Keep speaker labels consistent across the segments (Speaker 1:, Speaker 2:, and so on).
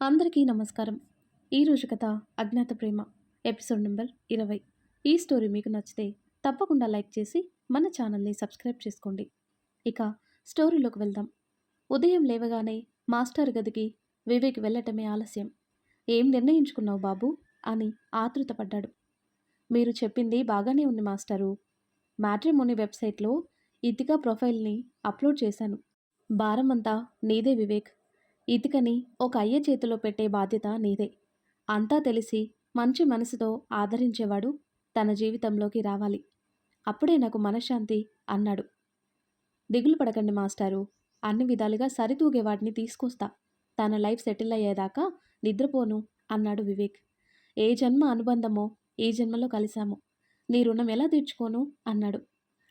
Speaker 1: అందరికీ నమస్కారం. ఈరోజు కథ అజ్ఞాత ప్రేమ ఎపిసోడ్ నెంబర్ 20. ఈ స్టోరీ మీకు నచ్చితే తప్పకుండా లైక్ చేసి మన ఛానల్ని సబ్స్క్రైబ్ చేసుకోండి. ఇక స్టోరీలోకి వెళ్దాం. ఉదయం లేవగానే మాస్టర్ గదికి వివేక్ వెళ్ళటమే ఆలస్యం. ఏం నిర్ణయించుకున్నావు బాబు అని ఆతృతపడ్డాడు. మీరు చెప్పింది బాగానే ఉంది మాస్టరు. మ్యాట్రిమోనీ వెబ్సైట్లో ఇతిక ప్రొఫైల్ని అప్లోడ్ చేశాను. భారమంతా నీదే వివేక్. ఇతికని ఒక అయ్య చేతిలో పెట్టే బాధ్యత నీదే. అంతా తెలిసి మంచి మనసుతో ఆదరించేవాడు తన జీవితంలోకి రావాలి. అప్పుడే నాకు మనశ్శాంతి అన్నాడు. దిగులు పడకండి మాస్టారు, అన్ని విధాలుగా సరితూగేవాడిని తీసుకొస్తా. తన లైఫ్ సెటిల్ అయ్యేదాకా నిద్రపోను అన్నాడు వివేక్. ఏ జన్మ అనుబంధమో ఈ జన్మలో కలిశాము. నీ రుణం ఎలా తీర్చుకోను అన్నాడు.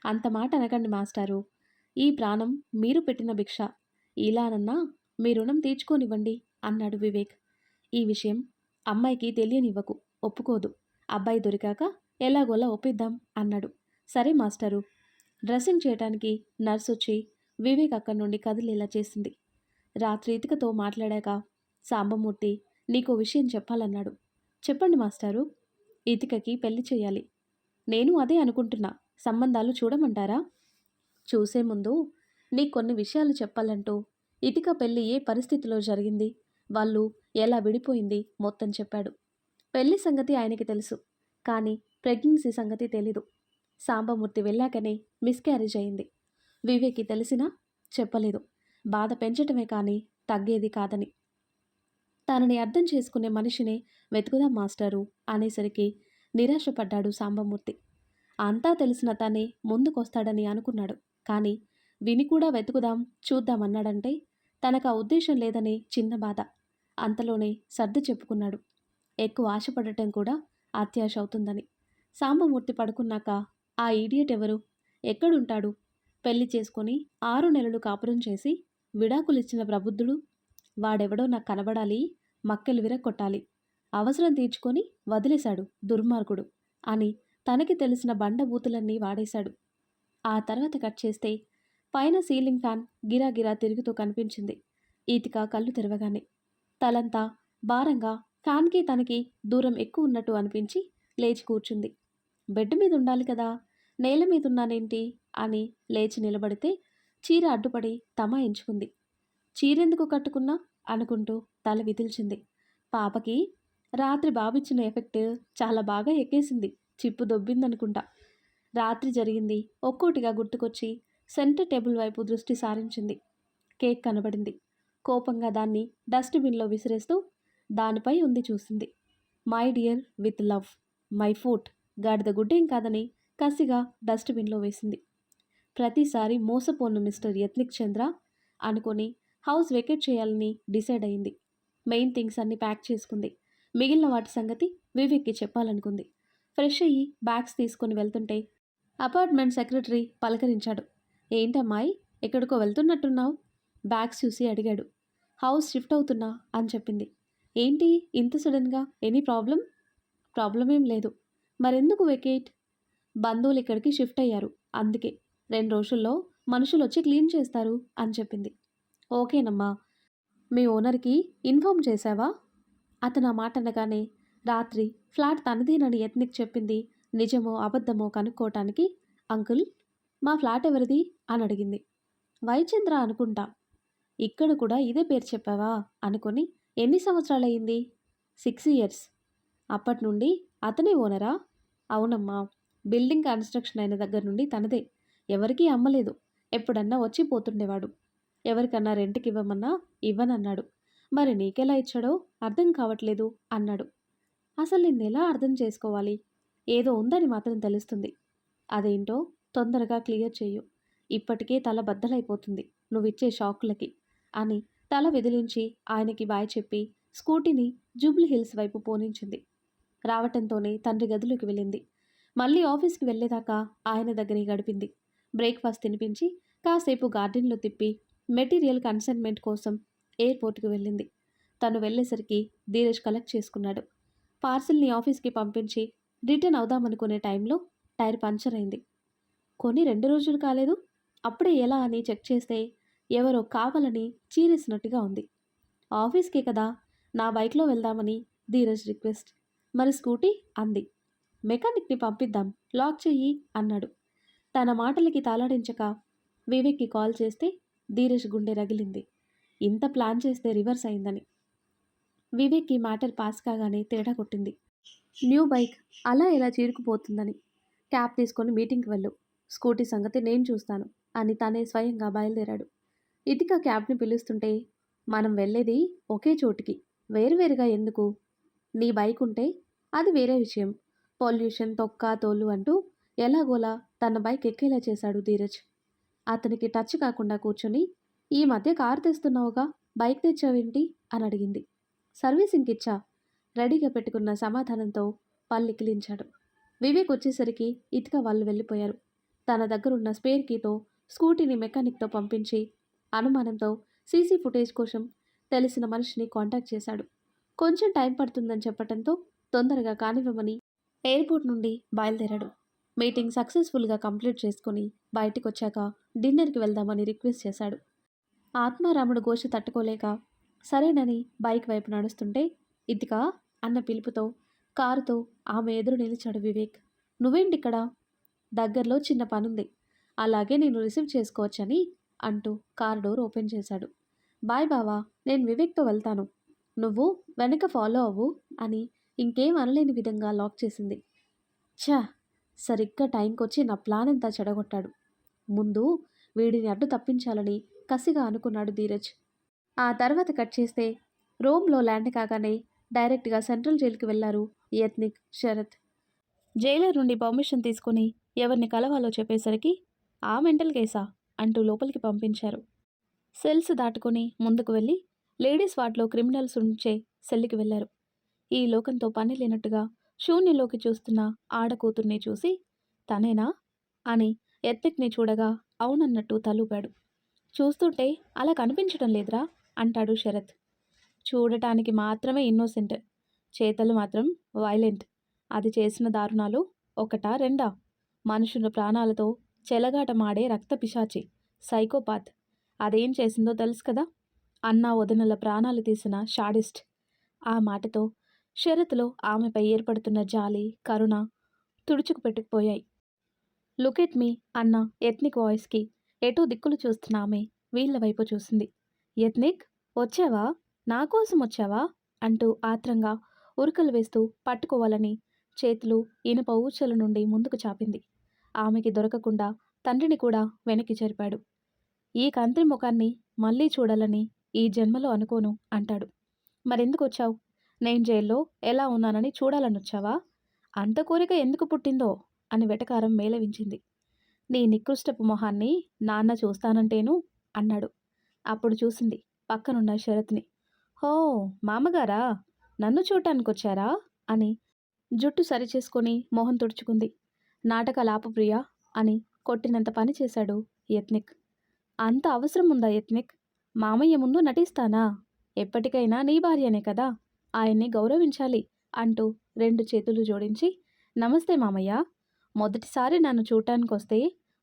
Speaker 1: అంత మాట అనకండి మాస్టారు, ఈ ప్రాణం మీరు పెట్టిన భిక్ష. ఇలానన్నా మీ రుణం తీర్చుకోనివ్వండి అన్నాడు వివేక్. ఈ విషయం అమ్మాయికి తెలియనివ్వకు, ఒప్పుకోదు. అబ్బాయి దొరికాక ఎలాగోలా ఒప్పిద్దాం అన్నాడు. సరే మాస్టరు. డ్రెస్సింగ్ చేయటానికి నర్స్ వచ్చి వివేక్ అక్కడి నుండి కదిలేలా చేసింది. రాత్రి ఇతికతో మాట్లాడాక సాంబమూర్తి నీకో విషయం చెప్పాలన్నాడు. చెప్పండి మాస్టారు. ఇతికకి పెళ్లి చేయాలి. నేను అదే అనుకుంటున్నా. సంబంధాలు చూడమంటారా? చూసే ముందు నీకు కొన్ని విషయాలు చెప్పాలంటూ ఇతిక పెళ్లి ఏ పరిస్థితిలో జరిగింది, వాళ్ళు ఎలా విడిపోయింది మొత్తం చెప్పాడు. పెళ్లి సంగతి ఆయనకి తెలుసు, కానీ ప్రెగ్నెన్సీ సంగతి తెలీదు. సాంబమూర్తి వెళ్ళాకనే మిస్క్యారేజ్ అయింది. వివేక్కి తెలిసినా చెప్పలేదు. బాధ పెంచటమే కానీ తగ్గేది కాదని. తనని అర్థం చేసుకునే మనిషినే వెతుకుదాం మాస్టారు అనేసరికి నిరాశపడ్డాడు సాంబమూర్తి. అంతా తెలిసిన తనే ముందుకొస్తాడని అనుకున్నాడు. కానీ విని కూడా వెతుకుదాం చూద్దామన్నాడంటే తనకు ఆ ఉద్దేశం లేదని చిన్న బాధ. అంతలోనే సర్ది చెప్పుకున్నాడు. ఎక్కువ ఆశపడటం కూడా అత్యాశ అవుతుందని. సాంబమూర్తి పడుకున్నాక ఆ ఈడియట్ ఎవరు, ఎక్కడుంటాడు? పెళ్లి చేసుకొని 6 నెలలు కాపురం చేసి విడాకులిచ్చిన ప్రబుద్ధుడు వాడెవడో నాకు కనబడాలి, మక్కెలు విరక్కొట్టాలి. అవసరం తీర్చుకొని వదిలేశాడు దుర్మార్గుడు అని తనకి తెలిసిన బండబూతులన్నీ వాడేశాడు. ఆ తర్వాత కట్ చేస్తే పైన సీలింగ్ ఫ్యాన్ గిరాగిరా తిరుగుతూ కనిపించింది. ఈతిక కళ్ళు తెరవగానే తలంతా భారంగా ఫ్యాన్కి తనకి దూరం ఎక్కువ ఉన్నట్టు అనిపించి లేచి కూర్చుంది. బెడ్ మీద ఉండాలి కదా, నేల మీద ఉన్నానేంటి అని లేచి నిలబడితే చీర అడ్డుపడి తమాయించుకుంది. చీరెందుకు కట్టుకున్నా అనుకుంటూ తల విదిల్చింది. పాపకి రాత్రి బాబిచ్చిన ఎఫెక్ట్ చాలా బాగా ఎక్కేసింది. చిప్పు దొబ్బిందనుకుంటా. రాత్రి జరిగింది ఒక్కోటిగా గుర్తుకొచ్చి సెంటర్ టేబుల్ వైపు దృష్టి సారించింది. కేక్ కనబడింది. కోపంగా దాన్ని డస్ట్బిన్లో విసిరేస్తూ దానిపై ఉంది చూసింది. My dear with love, my foot. గాడిద గుడ్డేం కాదని కసిగా డస్ట్బిన్లో వేసింది. ప్రతిసారి మోసపోను మిస్టర్ యత్నిక్ చంద్ర అనుకొని హౌస్ వెకేట్ చేయాలని డిసైడ్ అయింది. మెయిన్ థింగ్స్ అన్నీ ప్యాక్ చేసుకుంది. మిగిలిన వాటి సంగతి వివేక్కి చెప్పాలనుకుంది. ఫ్రెష్ అయ్యి బ్యాగ్స్ తీసుకుని వెళ్తుంటే అపార్ట్మెంట్ సెక్రటరీ పలకరించాడు. ఏంటమ్మాయి, ఎక్కడికో వెళ్తున్నట్టున్నావు? బ్యాగ్స్ చూసి అడిగాడు. హౌస్ షిఫ్ట్ అవుతున్నా అని చెప్పింది. ఏంటి ఇంత సడన్గా, ఎనీ ప్రాబ్లం? ప్రాబ్లం ఏం లేదు. మరెందుకు వెకేట్? బంధువులు ఇక్కడికి షిఫ్ట్ అయ్యారు, అందుకే 2 రోజుల్లో మనుషులు వచ్చి క్లీన్ చేస్తారు అని చెప్పింది. ఓకేనమ్మా. మీ ఓనర్కి ఇన్ఫామ్ చేశావా? అతను ఆ మాట అనగానే రాత్రి ఫ్లాట్ తనదేనని యత్నిక్ చెప్పింది నిజమో అబద్ధమో కనుక్కోవటానికి అంకుల్ మా ఫ్లాట్ ఎవరిది అని అడిగింది. వైచంద్ర అనుకుంటా. ఇక్కడ కూడా ఇదే పేరు చెప్పావా అనుకొని ఎన్ని సంవత్సరాలయ్యింది? 6 ఇయర్స్. అప్పటి నుండి అతనే ఓనరా? అవునమ్మా. బిల్డింగ్ కన్స్ట్రక్షన్ అయిన దగ్గర నుండి తనదే. ఎవరికీ అమ్మలేదు. ఎప్పుడన్నా వచ్చి పోతుండేవాడు. ఎవరికన్నా రెంట్కి ఇవ్వమన్నా ఇవ్వనన్నాడు. మరి నీకెలా ఇచ్చాడో అర్థం కావట్లేదు అన్నాడు. అసలు నిన్నెలా అర్థం చేసుకోవాలి? ఏదో ఉందని మాత్రం తెలుస్తుంది. అదేంటో తొందరగా క్లియర్ చెయ్యు. ఇప్పటికే తల బద్దలైపోతుంది నువ్విచ్చే షాకులకి అని తల విదిలించి ఆయనకి బాయ్ చెప్పి స్కూటీని జూబ్లీ హిల్స్ వైపు పోనించింది. రావటంతోనే తండ్రి గదిలోకి వెళ్ళింది. మళ్ళీ ఆఫీస్కి వెళ్ళేదాకా ఆయన దగ్గరే గడిపింది. బ్రేక్ఫాస్ట్ తినిపించి కాసేపు గార్డెన్లో తిప్పి మెటీరియల్ కన్సైన్మెంట్ కోసం ఎయిర్పోర్ట్కి వెళ్ళింది. తను వెళ్ళేసరికి ధీరజ్ కలెక్ట్ చేసుకున్నాడు. పార్సిల్ని ఆఫీస్కి పంపించి రిటర్న్ అవుదామనుకునే టైంలో టైర్ పంచర్ అయింది. కొని 2 రోజులు కాలేదు, అప్పుడే ఎలా అని చెక్ చేస్తే ఎవరో కావాలని చీరేసినట్టుగా ఉంది. ఆఫీస్కే కదా, నా బైక్లో వెళ్దామని ధీరజ్ రిక్వెస్ట్. మరి స్కూటీ అంది. మెకానిక్ని పంపిద్దాం, లాక్ చెయ్యి అన్నాడు. తన మాటలకి తాళడించక వివేక్కి కాల్ చేస్తే ధీరజ్ గుండె రగిలింది. ఇంత ప్లాన్ చేస్తే రివర్స్ అయిందని. వివేక్కి మ్యాటర్ పాస్ కాగానే తేడా కొట్టింది. న్యూ బైక్ అలా ఎలా చీరుకుపోతుందని. క్యాబ్ తీసుకొని మీటింగ్కి వెళ్ళు, స్కూటీ సంగతి నేను చూస్తాను అని తనే స్వయంగా బయలుదేరాడు. ఇతిక క్యాబ్ని పిలుస్తుంటే, మనం వెళ్ళేది ఒకే చోటికి, వేరువేరుగా ఎందుకు? నీ బైక్ ఉంటే అది వేరే విషయం, పొల్యూషన్ తొక్క తోలు అంటూ ఎలాగోలా తన బైక్ ఎక్కేలా చేశాడు ధీరజ్. అతనికి టచ్ కాకుండా కూర్చొని, ఈ మధ్య కారు తెస్తున్నావుగా, బైక్ తెచ్చావేంటి అని అడిగింది. సర్వీసింగ్కి ఇచ్చా, రెడీగా పెట్టుకున్న సమాధానంతో పళ్ళికిలించాడు. వివేక్ వచ్చేసరికి ఇతిక వాళ్ళు వెళ్ళిపోయారు. తన దగ్గరున్న స్పేర్ కీతో స్కూటీని మెకానిక్తో పంపించి అనుమానంతో సీసీ ఫుటేజ్ కోసం తెలిసిన మనిషిని కాంటాక్ట్ చేశాడు. కొంచెం టైం పడుతుందని చెప్పడంతో తొందరగా కానివ్వమని ఎయిర్పోర్ట్ నుండి బయలుదేరాడు. మీటింగ్ సక్సెస్ఫుల్గా కంప్లీట్ చేసుకుని బయటికి వచ్చాక డిన్నర్కి వెళ్దామని రిక్వెస్ట్ చేశాడు. ఆత్మారాముడు ఘోష తట్టుకోలేక సరేనని బైక్ వైపు నడుస్తుంటే ఇతిక అన్న పిలుపుతో కారుతో ఆమె ఎదురు నిలిచాడు వివేక్. నువ్వేంటిక్కడ? దగ్గరలో చిన్న పనుంది, అలాగే నేను రిసీవ్ చేసుకోవచ్చని అంటూ కార్ డోర్ ఓపెన్ చేశాడు. బాయ్ బావా, నేను వివేక్తో వెళ్తాను, నువ్వు వెనక ఫాలో అవ్వు అని ఇంకేం అనలేని విధంగా లాక్ చేసింది. ఛా, సరిగ్గా టైంకొచ్చి నా ప్లాన్ అంతా చెడగొట్టాడు. ముందు వీడిని అడ్డు తప్పించాలని కసిగా అనుకున్నాడు ధీరజ్. ఆ తర్వాత కట్ చేస్తే రోమ్లో ల్యాండ్ కాగానే డైరెక్ట్గా సెంట్రల్ జైలుకి వెళ్లారు యత్నిక్, శరత్. జైలర్ నుండి పర్మిషన్ తీసుకుని ఎవరిని కలవాలో చెప్పేసరికి ఆ మెంటల్ కేసా అంటూ లోపలికి పంపించారు. సెల్స్ దాటుకొని ముందుకు వెళ్ళి లేడీస్ వార్డ్లో క్రిమినల్స్ ఉంచే సెల్లికి వెళ్లారు. ఈ లోకంతో పని లేనట్టుగా శూన్యంలోకి చూస్తున్న ఆడకూతుర్ని చూసి తనేనా అని యత్నిక్ని చూడగా అవునన్నట్టు తలూపాడు. చూస్తుంటే అలా కనిపించడం లేదురా అంటాడు శరత్. చూడటానికి మాత్రమే ఇన్నోసెంట్, చేతలు మాత్రం వైలెంట్. అది చేసిన దారుణాలు ఒకటా రెండా? మనుషుల ప్రాణాలతో చెలగాటమాడే రక్తపిశాచి, సైకోపాత్. అదేం చేసిందో తెలుసు కదా, అన్నా వదినల ప్రాణాలు తీసిన షాడిస్ట్. ఆ మాటతో శరత్లో ఆమెపై ఏర్పడుతున్న జాలి, కరుణ తుడుచుకు పెట్టుకుపోయాయి. లుక్ ఎట్ మీ అన్న యత్నిక్ వాయిస్కి ఎటూ దిక్కులు చూస్తున్న ఆమె వీళ్ల వైపు చూసింది. యత్నిక్, వచ్చావా? నా కోసం వచ్చావా అంటూ ఆత్రంగా ఉరుకలు వేస్తూ పట్టుకోవాలని చేతులు ఇనుప ఊచల నుండి ముందుకు చాపింది. ఆమెకి దొరకకుండా తండ్రిని కూడా వెనక్కి జరిపాడు. ఈ కంత్రి ముఖాన్ని మళ్ళీ చూడాలని ఈ జన్మలో అనుకోను అంటాడు. మరెందుకు వచ్చావు? నేను జైల్లో ఎలా ఉన్నానని చూడాలనొచ్చావా? అంత కోరిక ఎందుకు పుట్టిందో అని వెటకారం మేళవించింది. నీ నికృష్టపు మొహాన్ని నాన్న చూస్తానంటేను అన్నాడు. అప్పుడు చూసింది పక్కనున్న శరత్ని. హో, మామగారా, నన్ను చూడటానికొచ్చారా అని జుట్టు సరిచేసుకొని మొహం తుడుచుకుంది. నాటకాలాపు ప్రియా అని కొట్టినంత పని చేశాడు యత్నిక్. అంత అవసరం ఉందా యత్నిక్? మామయ్య ముందు నటిస్తానా? ఎప్పటికైనా నీ భార్యనే కదా, ఆయన్ని గౌరవించాలి అంటూ 2 చేతులు జోడించి, నమస్తే మామయ్య, మొదటిసారి నన్ను చూడటానికొస్తే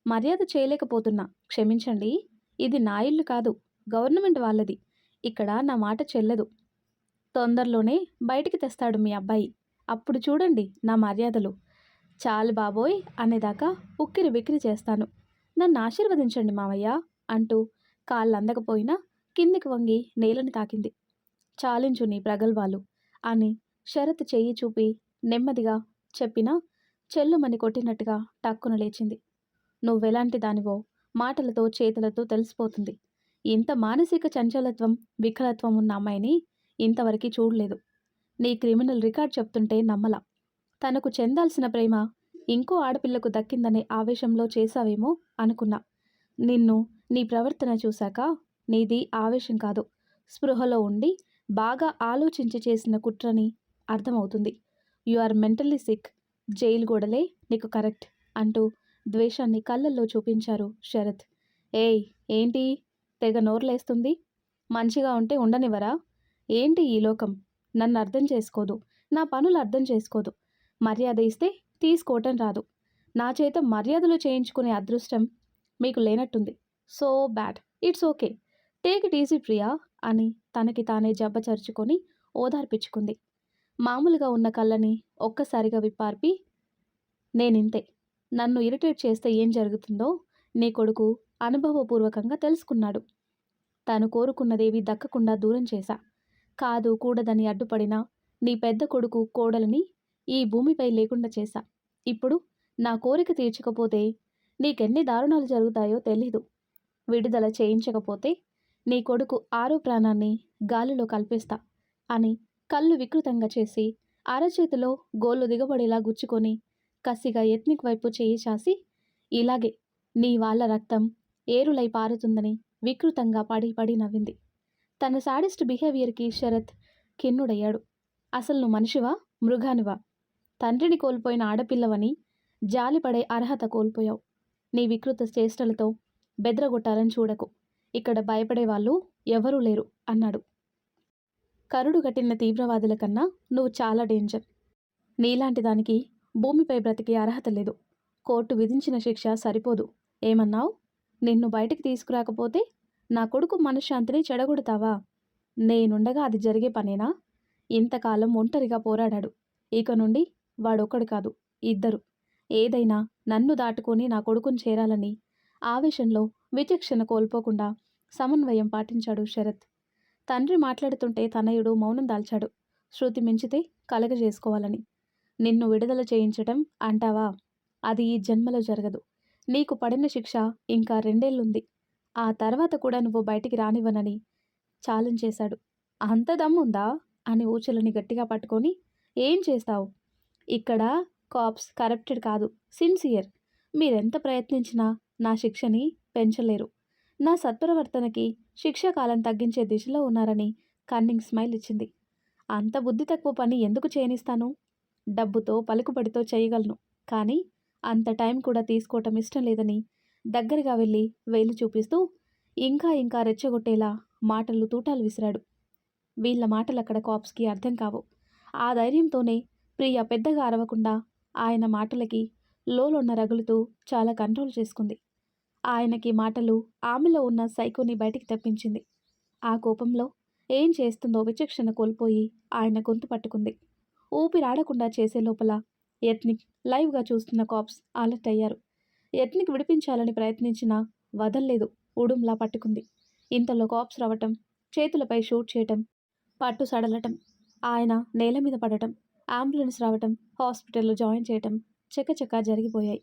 Speaker 1: మర్యాద చేయలేకపోతున్నా, క్షమించండి. ఇది నా ఇల్లు కాదు, గవర్నమెంట్ వాళ్ళది. ఇక్కడ నా మాట చెల్లదు. తొందరలోనే బయటికి తెస్తాడు మీ అబ్బాయి, అప్పుడు చూడండి నా మర్యాదలు. చాలు బాబోయ్ అనేదాకా ఉక్కిరి బిక్కిరి చేస్తాను. నన్ను ఆశీర్వదించండి మావయ్య అంటూ కాళ్ళందకపోయినా కిందికి వంగి నేలని తాకింది. చాలించు నీ ప్రగల్భాలు అని శరత్ చెయ్యి చూపి నెమ్మదిగా చెప్పినా చెల్లుమని కొట్టినట్టుగా టక్కున లేచింది. నువ్వెలాంటి దానివో మాటలతో చేతులతో తెలిసిపోతుంది. ఇంత మానసిక చంచలత్వం, వికలత్వం ఉన్న అమ్మాయిని ఇంతవరకు చూడలేదు. నీ క్రిమినల్ రికార్డ్ చెప్తుంటే నమ్మలా. తనకు చెందాల్సిన ప్రేమ ఇంకో ఆడపిల్లకు దక్కిందనే ఆవేశంలో చేశావేమో అనుకున్నా. నిన్ను, నీ ప్రవర్తన చూశాక నీది ఆవేశం కాదు, స్పృహలో ఉండి బాగా ఆలోచించి చేసిన కుట్రని అర్థమవుతుంది. You are mentally sick. జైలు గోడలే నీకు కరెక్ట్ అంటూ ద్వేషాన్ని కళ్ళల్లో చూపించారు శరత్. ఏయ్, ఏంటి తెగ నోర్లేస్తుంది? మంచిగా ఉంటే ఉండనివరా? ఏంటి ఈ లోకం? నన్ను అర్థం చేసుకోదు, నా పనులు అర్థం చేసుకోదు. మర్యాద ఇస్తే తీసుకోవటం రాదు. నా చేత మర్యాదలు చేయించుకునే అదృష్టం మీకు లేనట్టుంది. So bad. It's okay, take it easy Priya అని తనకి తానే జబ్బచరుచుకొని ఓదార్పిచ్చుకుంది. మామూలుగా ఉన్న కళ్ళని ఒక్కసారిగా విప్పార్పి, నేనింతే. నన్ను ఇరిటేట్ చేస్తే ఏం జరుగుతుందో నీ కొడుకు అనుభవపూర్వకంగా తెలుసుకున్నాడు. తను కోరుకున్నదేవి దక్కకుండా దూరం చేశా. కాదు కూడదని అడ్డుపడినా నీ పెద్ద కొడుకు కోడలని ఈ భూమిపై లేకుండా చేశా. ఇప్పుడు నా కోరిక తీర్చకపోతే నీకెన్ని దారుణాలు జరుగుతాయో తెలీదు. విడుదల చేయించకపోతే నీ కొడుకు ఆరో ప్రాణాన్ని గాలిలో కల్పేస్తా అని కళ్ళు వికృతంగా చేసి అరచేతిలో గోళ్ళు దిగబడేలా గుచ్చుకొని కసిగా ఎత్నిక్ వైపు చేయి చాసి, ఇలాగే నీ వాళ్ళ రక్తం ఏరులై పారుతుందని వికృతంగా పడి పడి నవ్వింది. తన సాడిస్ట్ బిహేవియర్కి శరత్ ఖిన్నుడయ్యాడు. అసలు నువ్వు మనిషివా, మృగానివా? తండ్రిని కోల్పోయిన ఆడపిల్లవని జాలిపడే అర్హత కోల్పోయావు. నీ వికృత చేష్టలతో బెదరగొట్టాలని చూడకు. ఇక్కడ భయపడేవాళ్ళు ఎవరూ లేరు అన్నాడు. కరుడు గట్టిన తీవ్రవాదుల కన్నా నువ్వు చాలా డేంజర్. నీలాంటి దానికి భూమిపై బ్రతికే అర్హత లేదు. కోర్టు విధించిన శిక్ష సరిపోదు. ఏమన్నావు? నిన్ను బయటికి తీసుకురాకపోతే నా కొడుకు మనశ్శాంతిని చెడగొడతావా? నేనుండగా అది జరిగే పనేనా? ఇంతకాలం ఒంటరిగా పోరాడాడు. ఇక నుండి వాడొక్కడు కాదు, ఇద్దరు. ఏదైనా నన్ను దాటుకొని నా కొడుకుని చేరాలని ఆవేశంలో విచక్షణ కోల్పోకుండా సమన్వయం పాటించాడు శరత్. తండ్రి మాట్లాడుతుంటే తనయుడు మౌనం దాల్చాడు. శృతి మించితే కలగజేసుకోవాలని. నిన్ను విడుదల చేయించటం అంటావా? అది ఈ జన్మలో జరగదు. నీకు పడిన శిక్ష ఇంకా 2 ఏళ్లుంది. ఆ తర్వాత కూడా నువ్వు బయటికి రానివ్వనని ఛాలెంజ్ చేశాడు. అంత దమ్ముందా అని ఊచలని గట్టిగా పట్టుకొని, ఏం చేస్తావు? ఇక్కడ కాప్స్ కరప్టెడ్ కాదు, సిన్సియర్. మీరెంత ప్రయత్నించినా నా శిక్షని పెంచలేరు. నా సత్ప్రవర్తనకి శిక్షాకాలం తగ్గించే దిశలో ఉన్నారని కన్నింగ్ స్మైల్ ఇచ్చింది. అంత బుద్ధి తక్కువ పని ఎందుకు చేయనిస్తాను? డబ్బుతో పలుకుబడితో చేయగలను, కానీ అంత టైం కూడా తీసుకోవటం ఇష్టం లేదని దగ్గరగా వెళ్ళి వేలు చూపిస్తూ ఇంకా ఇంకా రెచ్చగొట్టేలా మాటలు తూటాలు విసిరాడు. వీళ్ళ మాటలు అక్కడ కాప్స్కి అర్థం కావు. ఆ ధైర్యంతోనే ప్రియ పెద్దగా అరవకుండా ఆయన మాటలకి లోలోన రగులుతూ చాలా కంట్రోల్ చేసుకుంది. ఆయనకి మాటలు ఆమెలో ఉన్న సైకోని బయటికి తెప్పించింది. ఆ కోపంలో ఏం చేస్తుందో విచక్షణ కోల్పోయి ఆయన గొంతు పట్టుకుంది. ఊపిరాడకుండా చేసే లోపల యత్నిక్ లైవ్గా చూస్తున్న కాప్స్ అలర్ట్ అయ్యారు. యత్నిక్ విడిపించాలని ప్రయత్నించినా వదల్లేదు. ఉడుంలా పట్టుకుంది. ఇంతలో కాప్స్ రావటం, చేతులపై షూట్ చేయటం, పట్టు సడలటం, ఆయన నేల మీద పడటం, అంబులెన్స్ రావటం, హాస్పిటల్లో జాయిన్ చేయటం చకచకా జరిగిపోయాయి.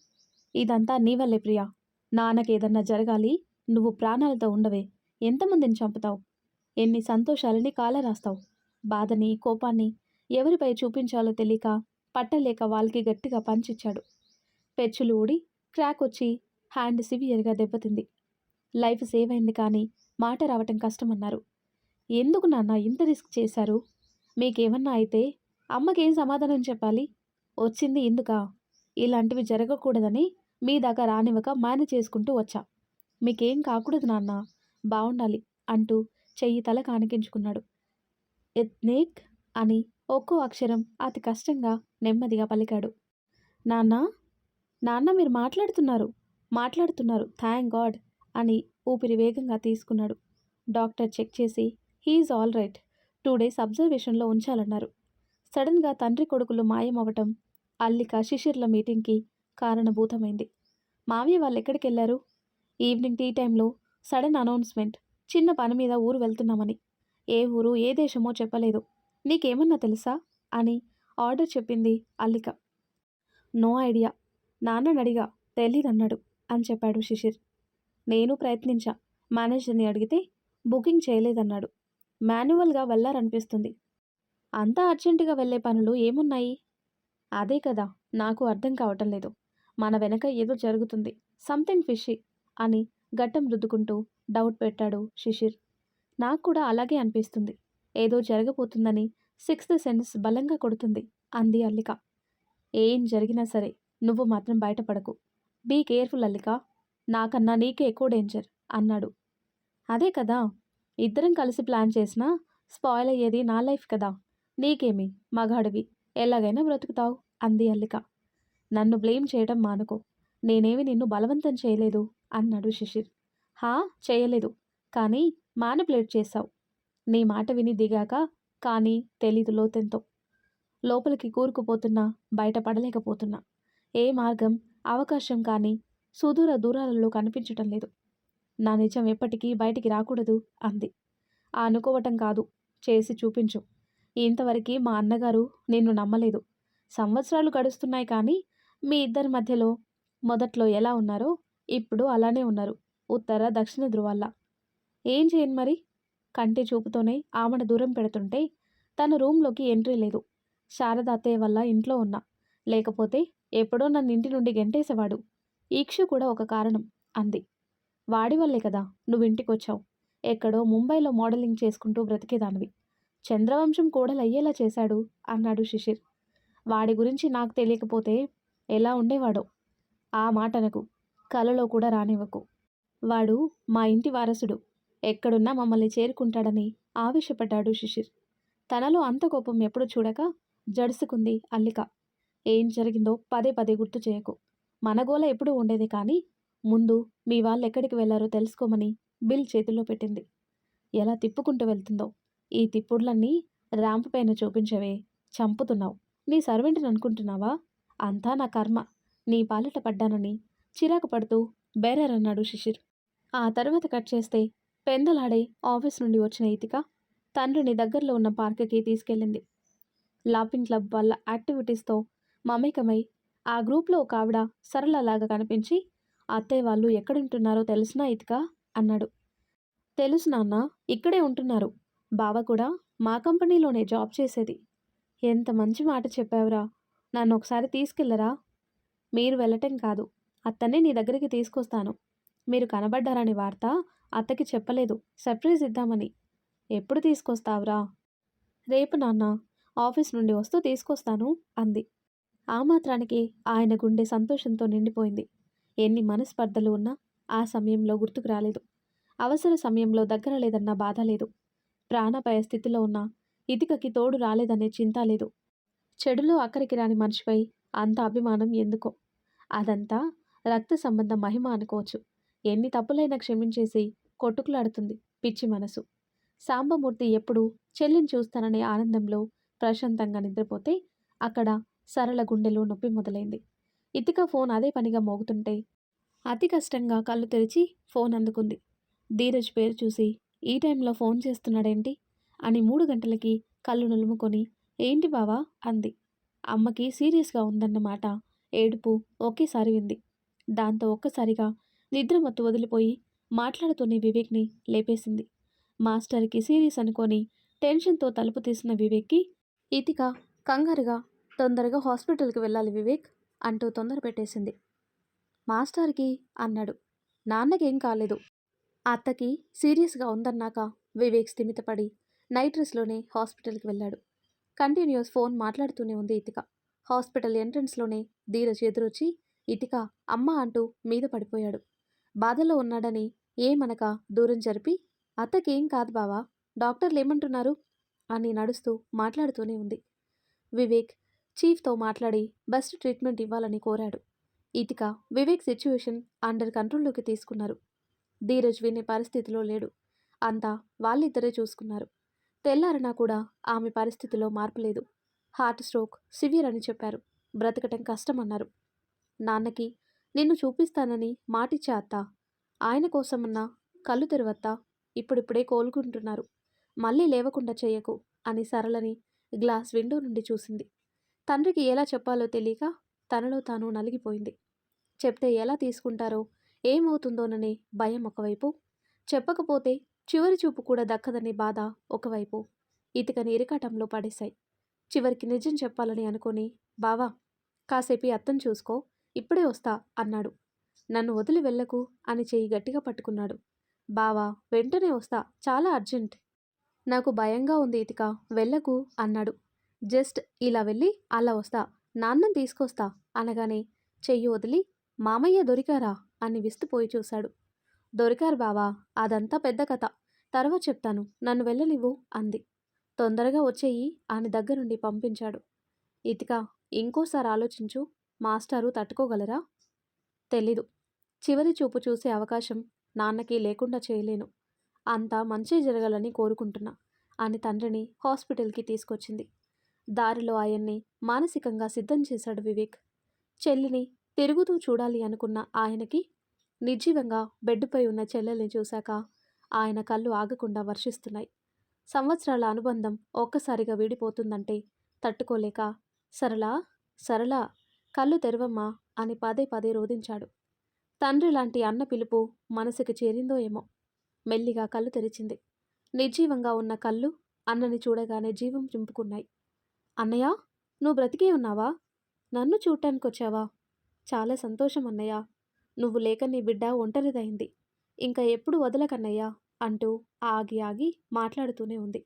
Speaker 1: ఇదంతా నీ వల్లే ప్రియా. నాన్నకేదన్నా జరగాలి, నువ్వు ప్రాణాలతో ఉండవే. ఎంతమందిని చంపుతావు? ఎన్ని సంతోషాలని కాలరాస్తావు? బాధని, కోపాన్ని ఎవరిపై చూపించాలో తెలియక పట్టలేక వాళ్ళకి గట్టిగా పంచిచ్చాడు. పెచ్చులు ఊడి క్రాక్ వచ్చి హ్యాండ్ సివియర్గా దెబ్బతింది. లైఫ్ సేవ్ అయింది, కానీ మాట రావటం కష్టమన్నారు. ఎందుకు నాన్న ఇంత రిస్క్ చేశారు? మీకేమన్నా అయితే అమ్మకేం సమాధానం చెప్పాలి? వచ్చింది ఇందుకా? ఇలాంటివి జరగకూడదని మీ దాకా రానివ్వక మేనేజ్ చేసుకుంటూ వచ్చా. మీకేం కాకూడదు నాన్న, బాగుండాలి అంటూ చెయ్యి తల కానికించుకున్నాడు. ఎత్నేక్ అని ఒక్కో అక్షరం అతి కష్టంగా నెమ్మదిగా పలికాడు. నాన్న, నాన్న మీరు మాట్లాడుతున్నారు థ్యాంక్ గాడ్ అని ఊపిరి వేగంగా తీసుకున్నాడు. డాక్టర్ చెక్ చేసి హీఈస్ ఆల్ రైట్, 2 డేస్ అబ్జర్వేషన్లో ఉంచాలన్నారు. సడన్గా తండ్రి కొడుకులు మాయమవటం అల్లిక శిశిర్ల మీటింగ్కి కారణభూతమైంది. మావయ్య వాళ్ళు ఎక్కడికి వెళ్ళారు? ఈవినింగ్ టీ టైంలో సడన్ అనౌన్స్మెంట్, చిన్న పని మీద ఊరు వెళ్తున్నామని. ఏ ఊరు ఏ దేశమో చెప్పలేదు. నీకేమన్నా తెలుసా అని ఆర్డర్ చెప్పింది అల్లిక. నో ఐడియా, నాన్నని అడిగా, తెలీదన్నాడు అని చెప్పాడు శిశిర్. నేను ప్రయత్నించా, మేనేజర్ని అడిగితే బుకింగ్ చేయలేదన్నాడు. మాన్యువల్గా వెళ్ళారనిపిస్తుంది. అంతా అర్జెంటుగా వెళ్ళే పనులు ఏమున్నాయి? అదే కదా నాకు అర్థం కావటం లేదు. మన వెనక ఏదో జరుగుతుంది, సంథింగ్ ఫిషీ అని గడ్డం రుద్దుకుంటూ డౌట్ పెట్టాడు శిశిర్. నాకు కూడా అలాగే అనిపిస్తుంది. ఏదో జరగబోతుందని 6th సెన్స్ బలంగా కొడుతుంది అంది అల్లిక. ఏం జరిగినా సరే నువ్వు మాత్రం బయటపడకు. బీ కేర్ఫుల్ అల్లిక, నాకన్నా నీకే ఎక్కువ డేంజర్ అన్నాడు. అదే కదా, ఇద్దరం కలిసి ప్లాన్ చేసినా స్పాయిల్ అయ్యేది నా లైఫ్ కదా. నీకేమి, మగాడివి, ఎలాగైనా బ్రతుకుతావు అంది అల్లిక. నన్ను బ్లేమ్ చేయడం మానుకో. నేనేమి నిన్ను బలవంతం చేయలేదు అన్నాడు శిశిర్. హా, చేయలేదు, కానీ మానిపులేట్ చేశావు. నీ మాట విని దిగాక కానీ తెలీదు లోతెంతో. లోపలికి కూరుకుపోతున్నా, బయట పడలేకపోతున్నా. ఏ మార్గం, అవకాశం కానీ సుదూర దూరాలలో కనిపించటం లేదు. నా నిజం ఎప్పటికీ బయటికి రాకూడదు అంది. అనుకోవటం కాదు, చేసి చూపించు. ఇంతవరకు మా అన్నగారు నిన్ను నమ్మలేదు. సంవత్సరాలు గడుస్తున్నాయి కానీ మీ ఇద్దరి మధ్యలో మొదట్లో ఎలా ఉన్నారో ఇప్పుడు అలానే ఉన్నారు. ఉత్తర దక్షిణ ధృవాల్లా. ఏం చేయను మరి? కంటి చూపుతోనే ఆమెను దూరం పెడుతుంటే తన రూంలోకి ఎంట్రీ లేదు. శారద అత్తయ్య వల్ల ఇంట్లో ఉన్నా. లేకపోతే ఎప్పుడో నన్ను ఇంటి నుండి గెంటేసేవాడు. ఈక్షు కూడా ఒక కారణం అంది. వాడి వల్లే కదా నువ్వు ఇంటికొచ్చావు. ఎక్కడో ముంబైలో మోడలింగ్ చేసుకుంటూ బ్రతికేదానివి. చంద్రవంశం కోడలయ్యేలా చేశాడు అన్నాడు శిశిర్. వాడి గురించి నాకు తెలియకపోతే ఎలా ఉండేవాడో. ఆ మాటనకు, కలలో కూడా రానివ్వకు. వాడు మా ఇంటి వారసుడు. ఎక్కడున్నా మమ్మల్ని చేరుకుంటాడని ఆవేశపడ్డాడు శిశిర్. తనలో అంత కోపం ఎప్పుడు చూడక జడుసుకుంది అల్లిక. ఏం జరిగిందో పదే పదే గుర్తు చేయకు. మన గోల ఎప్పుడూ ఉండేదే కానీ ముందు మీ వాళ్ళు ఎక్కడికి వెళ్లారో తెలుసుకోమని బిల్ చేతిలో పెట్టింది. ఎలా తిప్పుకుంటూ వెళ్తుందో. ఈ తిప్పుడులన్నీ ర్యాంప్ పైన చూపించవే. చంపుతున్నావు. నీ సర్వెంట్ని అనుకుంటున్నావా? అంతా నా కర్మ. నీ పాలిట పడ్డానని చిరాకు పడుతూ బేరర్ అన్నాడు శిశిర్. ఆ తర్వాత కట్ చేస్తే పెందలాడే ఆఫీస్ నుండి వచ్చిన ఇతిక తండ్రిని దగ్గరలో ఉన్న పార్కుకి తీసుకెళ్ళింది. లాఫింగ్ క్లబ్ వాళ్ళ యాక్టివిటీస్తో మమేకమై ఆ గ్రూప్లో ఒక ఆవిడ సరళలాగా కనిపించి, అత్తయ్య వాళ్ళు ఎక్కడుంటున్నారో తెలిసినా ఇతిక అన్నాడు. తెలుసు నాన్న, ఇక్కడే ఉంటున్నారు. బావ కూడా మా కంపెనీలోనే జాబ్ చేసేది. ఎంత మంచి మాట చెప్పావురా. నన్ను ఒకసారి తీసుకెళ్ళరా? మీరు వెళ్ళటం కాదు, అత్తనే నీ దగ్గరికి తీసుకొస్తాను. మీరు కనబడ్డారని వార్త అత్తకి చెప్పలేదు. సర్ప్రైజ్ ఇద్దామని. ఎప్పుడు తీసుకొస్తావురా? రేపు నాన్న, ఆఫీస్ నుండి వస్తూ తీసుకొస్తాను అంది. ఆ మాత్రానికి ఆయన గుండె సంతోషంతో నిండిపోయింది. ఎన్ని మనస్పర్ధలు ఉన్నా ఆ సమయంలో గుర్తుకు రాలేదు. అవసర సమయంలో దగ్గర లేదన్న బాధ లేదు. ప్రాణాపాయ స్థితిలో ఉన్న ఇతికకి తోడు రాలేదనే చింత లేదు. చెడులో అక్కరికి రాని మనిషిపై అంత అభిమానం ఎందుకో. అదంతా రక్త సంబంధం మహిమ అనుకోవచ్చు. ఎన్ని తప్పులైనా క్షమించేసి కొట్టుకులాడుతుంది పిచ్చి మనసు. సాంబమూర్తి ఎప్పుడు చెల్లిని చూస్తాననే ఆనందంలో ప్రశాంతంగా నిద్రపోతే అక్కడ సరళ గుండెలో నొప్పి మొదలైంది. ఇతిక ఫోన్ అదే పనిగా మోగుతుంటే అతి కష్టంగా కళ్ళు తెరిచి ఫోన్ అందుకుంది. ధీరజ్ పేరు చూసి ఈ టైంలో ఫోన్ చేస్తున్నాడేంటి అని 3 గంటలకి కళ్ళు నులుముకొని ఏంటి బావా అంది. అమ్మకి సీరియస్గా ఉందన్నమాట. ఏడుపు ఒకేసారి వింది. దాంతో ఒక్కసారిగా నిద్రమత్తు వదిలిపోయి మాట్లాడుతూనే వివేక్ని లేపేసింది. మాస్టర్కి సీరియస్ అనుకొని టెన్షన్తో తలుపు తీసిన వివేక్కి ఇతిక కంగారుగా తొందరగా హాస్పిటల్కి వెళ్ళాలి వివేక్ అంటూ తొందర పెట్టేసింది. మాస్టర్కి అన్నాడు. నాన్నకేం కాలేదు. అత్తకి సీరియస్గా ఉందన్నాక వివేక్ స్థిమితపడి నైట్ డ్రెస్లోనే హాస్పిటల్కి వెళ్ళాడు. కంటిన్యూస్ ఫోన్ మాట్లాడుతూనే ఉంది ఇతిక. హాస్పిటల్ ఎంట్రన్స్లోనే ధీరజ్ ఎదురొచ్చి ఇతిక అమ్మ అంటూ మీద పడిపోయాడు. బాధలో ఉన్నాడని ఏమనక దూరం జరిపి అత్తకేం కాదు బావా, డాక్టర్లు ఏమంటున్నారు అని నడుస్తూ మాట్లాడుతూనే ఉంది. వివేక్ చీఫ్తో మాట్లాడి బెస్ట్ ట్రీట్మెంట్ ఇవ్వాలని కోరాడు. ఇతిక వివేక్ సిచ్యువేషన్ అండర్ కంట్రోల్లోకి తీసుకున్నారు. ధీరజ్ వినే పరిస్థితిలో లేడు. అంతా వాళ్ళిద్దరే చూసుకున్నారు. తెల్లారినా కూడా ఆమె పరిస్థితిలో మార్పు లేదు. హార్ట్ స్ట్రోక్ సివియర్ అని చెప్పారు. బ్రతకటం కష్టమన్నారు. నాన్నకి నిన్ను చూపిస్తానని మాటిచ్చా అత్త. ఆయన కోసమన్నా కళ్ళు తెరువత్తా. ఇప్పుడిప్పుడే కోలుకుంటున్నారు. మళ్ళీ లేవకుండా చెయ్యకు అని సరళని గ్లాస్ విండో నుండి చూసింది. తండ్రికి ఎలా చెప్పాలో తెలియక తనలో తాను నలిగిపోయింది. చెప్తే ఎలా తీసుకుంటారో, ఏమవుతుందోననే భయం ఒకవైపు, చెప్పకపోతే చివరి చూపు కూడా దక్కదనే బాధ ఒకవైపు ఇతికని ఇరకాటంలో పడేశాయి. చివరికి నిజం చెప్పాలని అనుకొని బావా కాసేపు అత్తం చూసుకో, ఇప్పుడే వస్తా అన్నాడు. నన్ను వదిలి వెళ్ళకు అని చెయ్యి గట్టిగా పట్టుకున్నాడు. బావా వెంటనే వస్తా, చాలా అర్జెంట్. నాకు భయంగా ఉంది ఇతిక, వెళ్ళకు అన్నాడు. జస్ట్ ఇలా వెళ్ళి అలా వస్తా, నాన్నని తీసుకొస్తా అనగానే చెయ్యి వదిలి మామయ్య దొరికారా అని విస్తుపోయి చూశాడు. దొరికారు బావా, అదంతా పెద్ద కథ, తర్వాత చెప్తాను, నన్ను వెళ్ళనివ్వు అంది. తొందరగా వచ్చేయి అని దగ్గరుండి పంపించాడు. ఇతిక ఇంకోసారి ఆలోచించు, మాస్టారు తట్టుకోగలరా? తెలీదు. చివరి చూపు చూసే అవకాశం నాన్నకి లేకుండా చేయలేను. అంతా మంచి జరగాలని కోరుకుంటున్నా. అని తండ్రిని హాస్పిటల్కి తీసుకొచ్చింది. దారిలో ఆయన్ని మానసికంగా సిద్ధం చేశాడు వివేక్. చెల్లిని తిరుగుతూ చూడాలి అనుకున్న ఆయనకి నిర్జీవంగా బెడ్డుపై ఉన్న చెల్లెల్ని చూశాక ఆయన కళ్ళు ఆగకుండా వర్షిస్తున్నాయి. సంవత్సరాల అనుబంధం ఒక్కసారిగా వీడిపోతుందంటే తట్టుకోలేక సరళా, సరళా, కళ్ళు తెరవమ్మా అని పదే పదే రోదించాడు. తండ్రి లాంటి అన్న పిలుపు మనసుకి చేరిందో ఏమో. మెల్లిగా కళ్ళు తెరిచింది. నిర్జీవంగా ఉన్న కళ్ళు అన్నని చూడగానే జీవం చింపుకున్నాయి. అన్నయ్య, నువ్వు బ్రతికే ఉన్నావా? నన్ను చూడటానికొచ్చావా? చాలా సంతోషం అన్నయ్య. నువ్వు లేక నీ బిడ్డ ఒంటరిదైంది. ఇంకా ఎప్పుడు వదలకన్నయ్యా అంటూ ఆగి ఆగి మాట్లాడుతూనే ఉంది.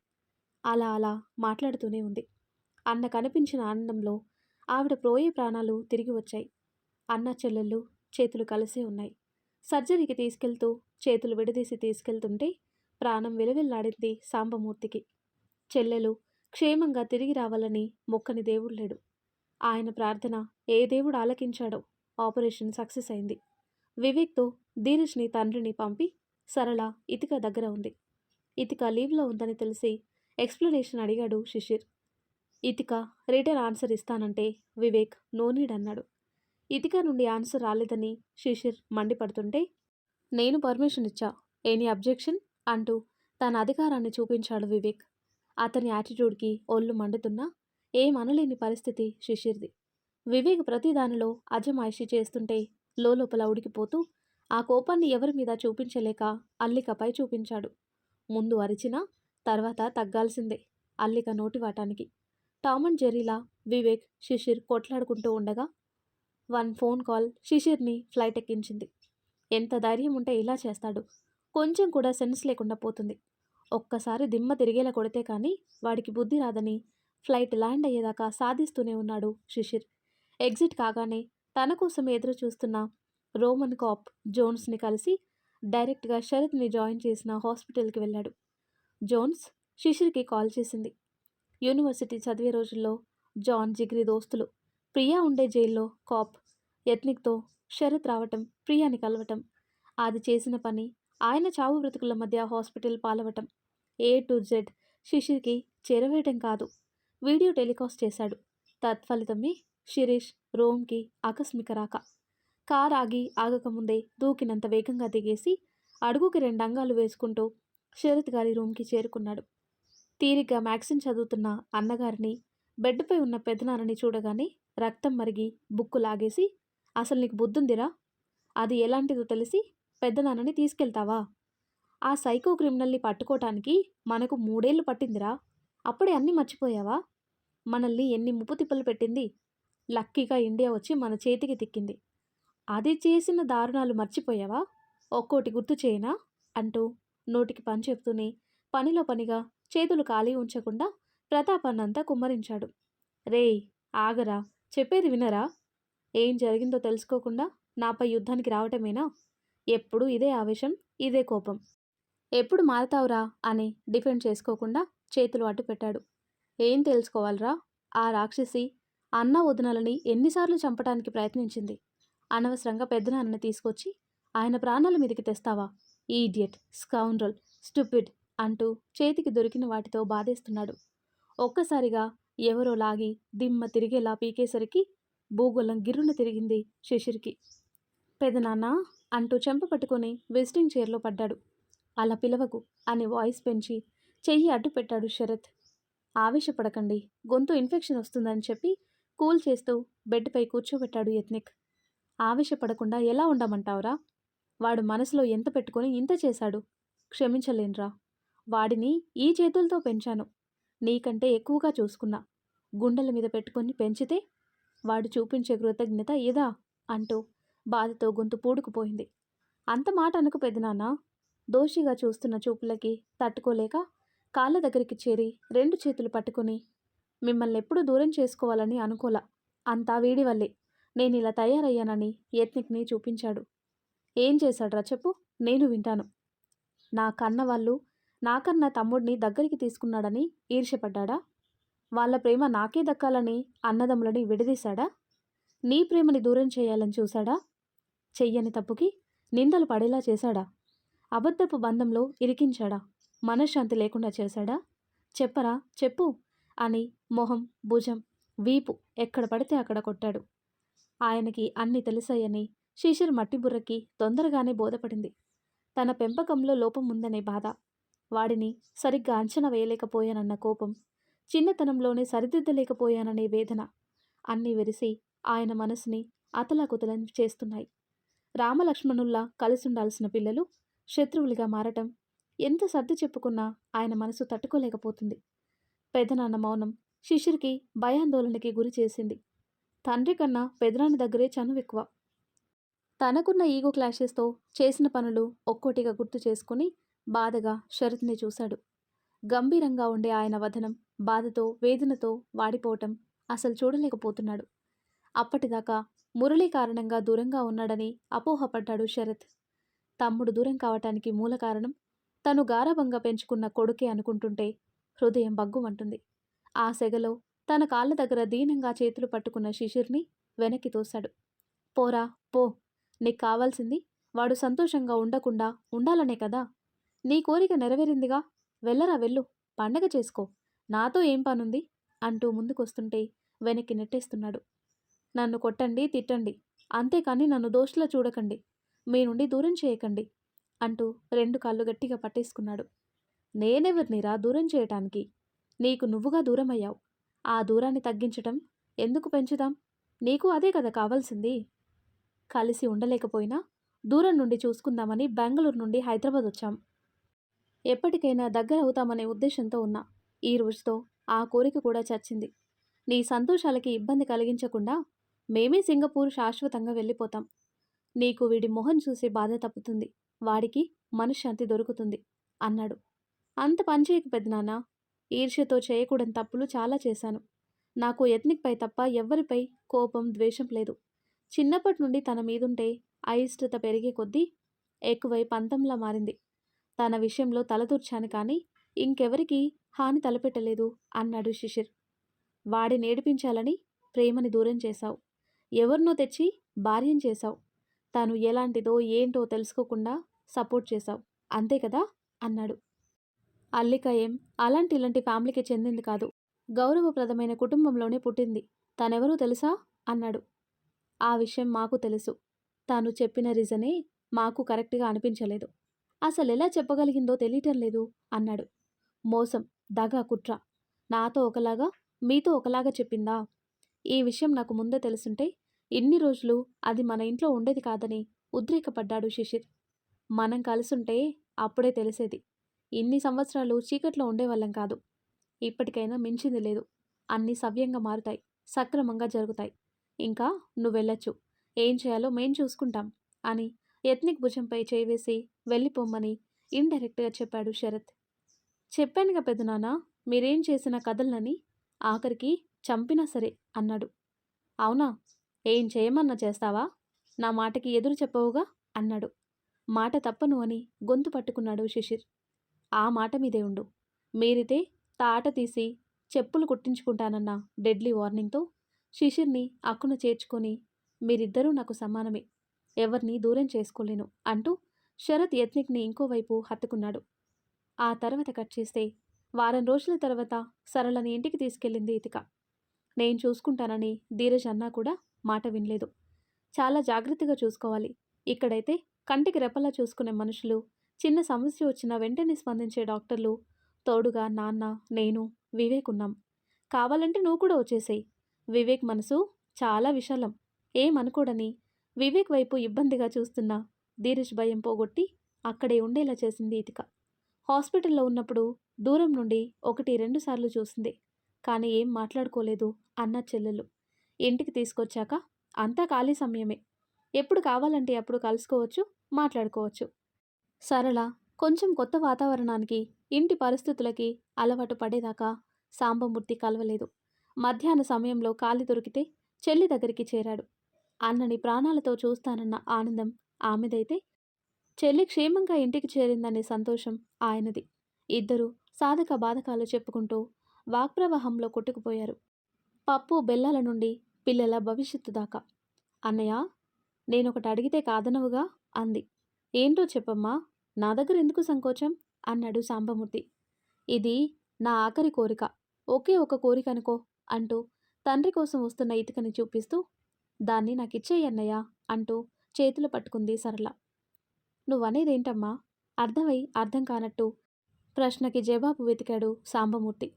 Speaker 1: అలా అలా మాట్లాడుతూనే ఉంది. అన్న కనిపించిన ఆనందంలో ఆవిడ పోయే ప్రాణాలు తిరిగి వచ్చాయి. అన్న చెల్లెళ్ళు చేతులు కలిసే ఉన్నాయి. సర్జరీకి తీసుకెళ్తూ చేతులు విడదీసి తీసుకెళ్తుంటే ప్రాణం విలవిల్లాడింది సాంబమూర్తికి. చెల్లెలు క్షేమంగా తిరిగి రావాలని మొక్కని దేవుడు లేడు. ఆయన ప్రార్థన ఏ దేవుడు ఆలకించాడో ఆపరేషన్ సక్సెస్ అయింది. వివేక్తో ధీరజ్ని తండ్రిని పంపి సరళ ఇతిక దగ్గర ఉంది. ఇతిక లీవ్లో ఉందని తెలిసి ఎక్స్ప్లెనేషన్ అడిగాడు శిశిర్. ఇతిక రిటర్న్ ఆన్సర్ ఇస్తానంటే వివేక్ నోనీడ్ అన్నాడు. ఇతిక నుండి ఆన్సర్ రాలేదని శిశిర్ మండిపడుతుంటే నేను పర్మిషన్ ఇచ్చా, ఎనీ అబ్జెక్షన్ అంటూ తన అధికారాన్ని చూపించాడు వివేక్. అతని యాటిట్యూడ్కి ఒళ్ళు మండుతున్నా ఏమనలేని పరిస్థితి శిశిర్ది. వివేక్ ప్రతిదానిలో అజమాయిషీ చేస్తుంటే లోపల ఉడికిపోతూ ఆ కోపాన్ని ఎవరి మీద చూపించలేక అల్లికపై చూపించాడు. ముందు అరిచినా తర్వాత తగ్గాల్సిందే అల్లిక నోటివాటానికి. టామ్ అండ్ జెర్రీలా వివేక్ శిశిర్ కొట్లాడుకుంటూ ఉండగా 1 ఫోన్ కాల్ శిశిర్ని ఫ్లైట్ ఎక్కించింది. ఎంత ధైర్యం ఉంటే ఇలా చేస్తాడు? కొంచెం కూడా సెన్స్ లేకుండా పోతుంది. ఒక్కసారి దిమ్మ తిరిగేలా కొడితే కానీ వాడికి బుద్ధి రాదని ఫ్లైట్ ల్యాండ్ అయ్యేదాకా సాధిస్తూనే ఉన్నాడు శిశిర్. ఎగ్జిట్ కాగానే తన కోసం ఎదురు చూస్తున్న రోమన్ కాప్ జోన్స్ని కలిసి డైరెక్ట్గా శరత్ని జాయిన్ చేసిన హాస్పిటల్కి వెళ్ళాడు. జోన్స్ శిశిర్కి కాల్ చేసింది. యూనివర్సిటీ చదివే రోజుల్లో జాన్ జిగ్రీ దోస్తులు. ప్రియా ఉండే జైల్లో కాప్ యత్నిక్తో శరత్ రావటం, ప్రియాని కలవటం, అది చేసిన పని ఆయన చావు బ్రతుకుల మధ్య హాస్పిటల్ పాలవటం, A to Z శిశిర్కి చేరవేయటం కాదు, వీడియో టెలికాస్ట్ చేశాడు. తత్ఫలితమే శిరీష్ రోమ్కి ఆకస్మిక రాక. కార్ ఆగకముందే దూకినంత వేగంగా దిగేసి అడుగుకి 2 అంగాలు వేసుకుంటూ శరత్ గారి రూమ్కి చేరుకున్నాడు. తీరిగ్గా మ్యాగజిన్ చదువుతున్న అన్నగారిని, బెడ్పై ఉన్న పెదనాన్నని చూడగానే రక్తం మరిగి బుక్కు లాగేసి, అసలు నీకు బుద్ధుందిరా? అది ఎలాంటిదో తెలిసి పెద్దనాన్నని తీసుకెళ్తావా? ఆ సైకో క్రిమినల్ని పట్టుకోవటానికి మనకు 3 ఏళ్ళు పట్టిందిరా. అప్పుడే అన్నీ మర్చిపోయావా? మనల్ని ఎన్ని ముప్పు తిప్పలు పెట్టింది. లక్కీగా ఇండియా వచ్చి మన చేతికి తిక్కింది. అది చేసిన దారుణాలు మర్చిపోయావా? ఒక్కోటి గుర్తు చేయనా అంటూ నోటికి పని చెప్తూనే పనిలో పనిగా చేతులు ఖాళీ ఉంచకుండా ప్రతాపన్నంతా కుమ్మరించాడు. రేయ్ ఆగరా, చెప్పేది వినరా? ఏం జరిగిందో తెలుసుకోకుండా నాపై యుద్ధానికి రావటమేనా? ఎప్పుడు ఇదే ఆవేశం, ఇదే కోపం. ఎప్పుడు మారతావురా అని డిఫెండ్ చేసుకోకుండా చేతులు అడ్డుపెట్టాడు. ఏం తెలుసుకోవాలరా? ఆ రాక్షసి అన్న వదినలని ఎన్నిసార్లు చంపటానికి ప్రయత్నించింది. అనవసరంగా పెద్దనాన్నని తీసుకొచ్చి ఆయన ప్రాణాల మీదకి తెస్తావా? ఈడియట్, స్కౌండ్రల్, స్టూపిడ్ అంటూ చేతికి దొరికిన వాటితో బాధేస్తున్నాడు. ఒక్కసారిగా ఎవరో లాగి దిమ్మ తిరిగేలా పీకేసరికి భూగోళం గిర్రున తిరిగింది శిశిర్కి. పెదనాన్న అంటూ చెంప పట్టుకొని విజిటింగ్ చైర్లో పడ్డాడు. అలా పిలవకు అని వాయిస్ పెంచి చెయ్యి అడ్డు పెట్టాడు శరత్. ఆవేశపడకండి, గొంతు ఇన్ఫెక్షన్ వస్తుందని చెప్పి కూల్ చేస్తూ బెడ్పై కూర్చోబెట్టాడు యత్నిక్. ఆవేశపడకుండా ఎలా ఉండమంటావురా? వాడు మనసులో ఎంత పెట్టుకొని ఇంత చేశాడు. క్షమించలేనురా. వాడిని ఈ చేతులతో పెంచాను. నీకంటే ఎక్కువగా చూసుకున్నా. గుండెల మీద పెట్టుకొని పెంచితే వాడు చూపించే కృతజ్ఞత ఇదా అంటూ బాధతో గొంతు పూడుకుపోయింది. అంత మాట అనుకు పెదనాన్న. దోషిగా చూస్తున్న చూపులకి తట్టుకోలేక కాళ్ళ దగ్గరికి చేరి 2 చేతులు పట్టుకుని, మిమ్మల్ని ఎప్పుడూ దూరం చేసుకోవాలని అనుకోలా. అంతా వీడి వల్లే నేను ఇలా తయారయ్యానని యత్నిక్ని చూపించాడు. ఏం చేశాడ్రా చెప్పు, నేను వింటాను. నా కన్న వాళ్ళు నాకన్నా తమ్ముడిని దగ్గరికి తీసుకున్నాడని ఈర్ష్యపడ్డా? వాళ్ళ ప్రేమ నాకే దక్కాలని అన్నదమ్ములని విడదీశాడా? నీ ప్రేమని దూరం చేయాలని చూశాడా? చెయ్యని తప్పుకి నిందలు పడేలా చేశాడా? అబద్ధపు బంధంలో ఇరికించాడా? మనశ్శాంతి లేకుండా చేశాడా? చెప్పరా చెప్పు అని మొహం, భుజం, వీపు ఎక్కడ పడితే అక్కడ కొట్టాడు. ఆయనకి అన్నీ తెలుసయ్యని శిశిర్ మట్టిబుర్రకి తొందరగానే బోధపడింది. తన పెంపకంలో లోపం ఉందనే బాధ, వాడిని సరిగ్గా అంచనా వేయలేకపోయానన్న కోపం, చిన్నతనంలోనే సరిదిద్దలేకపోయాననే వేదన అన్నీ వెరిసి ఆయన మనసుని అతలాకుతలం చేస్తున్నాయి. రామలక్ష్మణుల్లా కలిసుండాల్సిన పిల్లలు శత్రువులుగా మారటం ఎంత సర్ది చెప్పుకున్నా ఆయన మనసు తట్టుకోలేకపోతుంది. పెదనాన్న మౌనం శిశిర్కి భయాందోళనకి గురి చేసింది. తండ్రి కన్నా పెదనాన్న దగ్గరే చనువెక్కువ. తనకున్న ఈగో క్లాషెస్తో చేసిన పనులు ఒక్కోటిగా గుర్తు చేసుకుని బాధగా శరత్ని చూశాడు. గంభీరంగా ఉండే ఆయన వదనం బాధతో, వేదనతో వాడిపోవటం అసలు చూడలేకపోతున్నాడు. అప్పటిదాకా మురళి కారణంగా దూరంగా ఉన్నాడని అపోహపడ్డాడు శరత్. తమ్ముడు దూరం కావటానికి మూల కారణం తను గారాబంగా పెంచుకున్న కొడుకే అనుకుంటుంటే హృదయం బగ్గుమంటుంది. ఆ సెగలో తన కాళ్ళ దగ్గర దీనంగా చేతులు పట్టుకున్న శిశిర్ని వెనక్కి తోశాడు. పోరా పో, నీకు కావాల్సింది వాడు సంతోషంగా ఉండకుండా ఉండాలనే కదా. నీ కోరిక నెరవేరిందిగా, వెళ్ళరా వెళ్ళు, పండగ చేసుకో, నాతో ఏం పనుంది అంటూ ముందుకొస్తుంటే వెనక్కి నెట్టేస్తున్నాడు. నన్ను కొట్టండి, తిట్టండి, అంతేకాని నన్ను దోషులా చూడకండి, మీ నుండి దూరం చేయకండి అంటూ 2 కాళ్ళు గట్టిగా పట్టేసుకున్నాడు. నేనెవరినిరా దూరం చేయటానికి? నీకు నువ్వుగా దూరమయ్యావు. ఆ దూరాన్ని తగ్గించటం ఎందుకు పెంచుదాం? నీకు అదే కదా కావాల్సింది. కలిసి ఉండలేకపోయినా దూరం నుండి చూసుకుందామని బెంగళూరు నుండి హైదరాబాద్ వచ్చాం. ఎప్పటికైనా దగ్గర అవుతామనే ఉద్దేశంతో ఉన్నా. ఈ రోజుతో ఆ కోరిక కూడా చచ్చింది. నీ సంతోషాలకి ఇబ్బంది కలిగించకుండా మేమే సింగపూర్ శాశ్వతంగా వెళ్ళిపోతాం. నీకు వీడి మొహం చూసి బాధ తప్పుతుంది, వాడికి మనశ్శాంతి దొరుకుతుంది అన్నాడు. అంత పనిచేయకు పెద్దనాన్న. ఈర్ష్యతో చేయకూడని తప్పులు చాలా చేశాను. నాకు ఎత్నిక్పై తప్ప ఎవ్వరిపై కోపం, ద్వేషం లేదు. చిన్నప్పటి నుండి తన మీదుంటే అయిష్టత పెరిగే కొద్దీ ఎక్కువై పంతంలా మారింది. తన విషయంలో తలదూర్చాను కానీ ఇంకెవరికి హాని తలపెట్టలేదు అన్నాడు శిశిర్. వాడిని ఏడిపించాలని ప్రేమని దూరం చేశావు. ఎవరినో తెచ్చి భార్యం చేశావు. తను ఎలాంటిదో ఏంటో తెలుసుకోకుండా సపోర్ట్ చేశావు, అంతే కదా అన్నాడు. అల్లిక ఏం అలాంటి ఇలాంటి ఫ్యామిలీకి చెందింది కాదు. గౌరవప్రదమైన కుటుంబంలోనే పుట్టింది. తనెవరో తెలుసా అన్నాడు. ఆ విషయం మాకు తెలుసు. తాను చెప్పిన రీజనే మాకు కరెక్ట్గా అనిపించలేదు. అసలెలా చెప్పగలిగిందో తెలియటం లేదు అన్నాడు. మోసం, దగ, కుట్ర. నాతో ఒకలాగా మీతో ఒకలాగా చెప్పిందా? ఈ విషయం నాకు ముందే తెలుసుంటే ఇన్ని రోజులు అది మన ఇంట్లో ఉండేది కాదని ఉద్రేకపడ్డాడు శిశిర్. మనం కలుసుంటే అప్పుడే తెలిసేది. ఇన్ని సంవత్సరాలు చీకట్లో ఉండేవాళ్ళం కాదు. ఇప్పటికైనా మించింది లేదు. అన్నీ సవ్యంగా మారుతాయి, సక్రమంగా జరుగుతాయి. ఇంకా నువ్వెళ్ళొచ్చు. ఏం చేయాలో మేం చూసుకుంటాం అని ఎత్నిక్ భుజంపై చేయివేసి వెళ్ళిపోమ్మని ఇండైరెక్ట్గా చెప్పాడు శరత్. చెప్పానుగా పెదనాన్న, మీరేం చేసినా కదలనని, ఆఖరికి చంపినా సరే అన్నాడు. అవునా? ఏం చేయమన్నా చేస్తావా? నా మాటకి ఎదురు చెప్పవుగా అన్నాడు. మాట తప్పను అని గొంతు పట్టుకున్నాడు శిశిర్. ఆ మాట మీదే ఉండు. మీరితే తాట తీసి చెప్పులు కుట్టించుకుంటానన్న డెడ్లీ వార్నింగ్తో శిశిర్ని అక్కున చేర్చుకొని మీరిద్దరూ నాకు సమానమే, ఎవరిని దూరం చేసుకోలేను అంటూ శరత్ యత్నిక్ని ఇంకోవైపు హత్తుకున్నాడు. ఆ తర్వాత కట్ చేస్తే వారం రోజుల తర్వాత సరళని ఇంటికి తీసుకెళ్ళింది ఇతిక. నేను చూసుకుంటానని ధీరజ్ అన్నా కూడా మాట వినలేదు. చాలా జాగ్రత్తగా చూసుకోవాలి. ఇక్కడైతే కంటికి రెప్పలా చూసుకునే మనుషులు, చిన్న సమస్య వచ్చినా వెంటనే స్పందించే డాక్టర్లు, తోడుగా నాన్న, నేను, వివేక్ ఉన్నాం. కావాలంటే నువ్వు కూడా వచ్చేసేయ్. వివేక్ మనసు చాలా విశాలం, ఏమనుకోడని వివేక్ వైపు ఇబ్బందిగా చూస్తున్న ధీరజ్ భయం పోగొట్టి అక్కడే ఉండేలా చేసింది ఇతిక. హాస్పిటల్లో ఉన్నప్పుడు దూరం నుండి 1-2 సార్లు చూసింది, కానీ ఏం మాట్లాడుకోలేదు అన్న చెల్లెలు. ఇంటికి తీసుకొచ్చాక అంతా ఖాళీ సమయమే. ఎప్పుడు కావాలంటే అప్పుడు కలుసుకోవచ్చు, మాట్లాడుకోవచ్చు. సరళ కొంచెం కొత్త వాతావరణానికి, ఇంటి పరిస్థితులకి అలవాటు పడేదాకా సాంబమూర్తి కలవలేదు. మధ్యాహ్న సమయంలో ఖాళీ దొరికితే చెల్లి దగ్గరికి చేరాడు. అన్నని ప్రాణాలతో చూస్తానన్న ఆనందం ఆమెదైతే, చెల్లి క్షేమంగా ఇంటికి చేరిందనే సంతోషం ఆయనది. ఇద్దరూ సాధక బాధకాలు చెప్పుకుంటూ వాక్ప్రవాహంలో కొట్టుకుపోయారు. పప్పు బెల్లాల నుండి పిల్లల భవిష్యత్తు దాకా. అన్నయ్య, నేనొకటి అడిగితే కాదనవుగా అంది. ఏంటో చెప్పమ్మా, నా దగ్గర ఎందుకు సంకోచం అన్నాడు సాంబమూర్తి. ఇది నా ఆఖరి కోరిక. ఒకే ఒక కోరిక అనుకో అంటూ తండ్రి కోసం వస్తున్న ఇతికని చూపిస్తూ, దాన్ని నాకిచ్చేయి అన్నయ్య అంటూ చేతులు పట్టుకుంది సరళ. నువ్వనేదేంటమ్మా? అర్థమై అర్థం కానట్టు ప్రశ్నకి జవాబు వెతికాడు సాంబమూర్తి.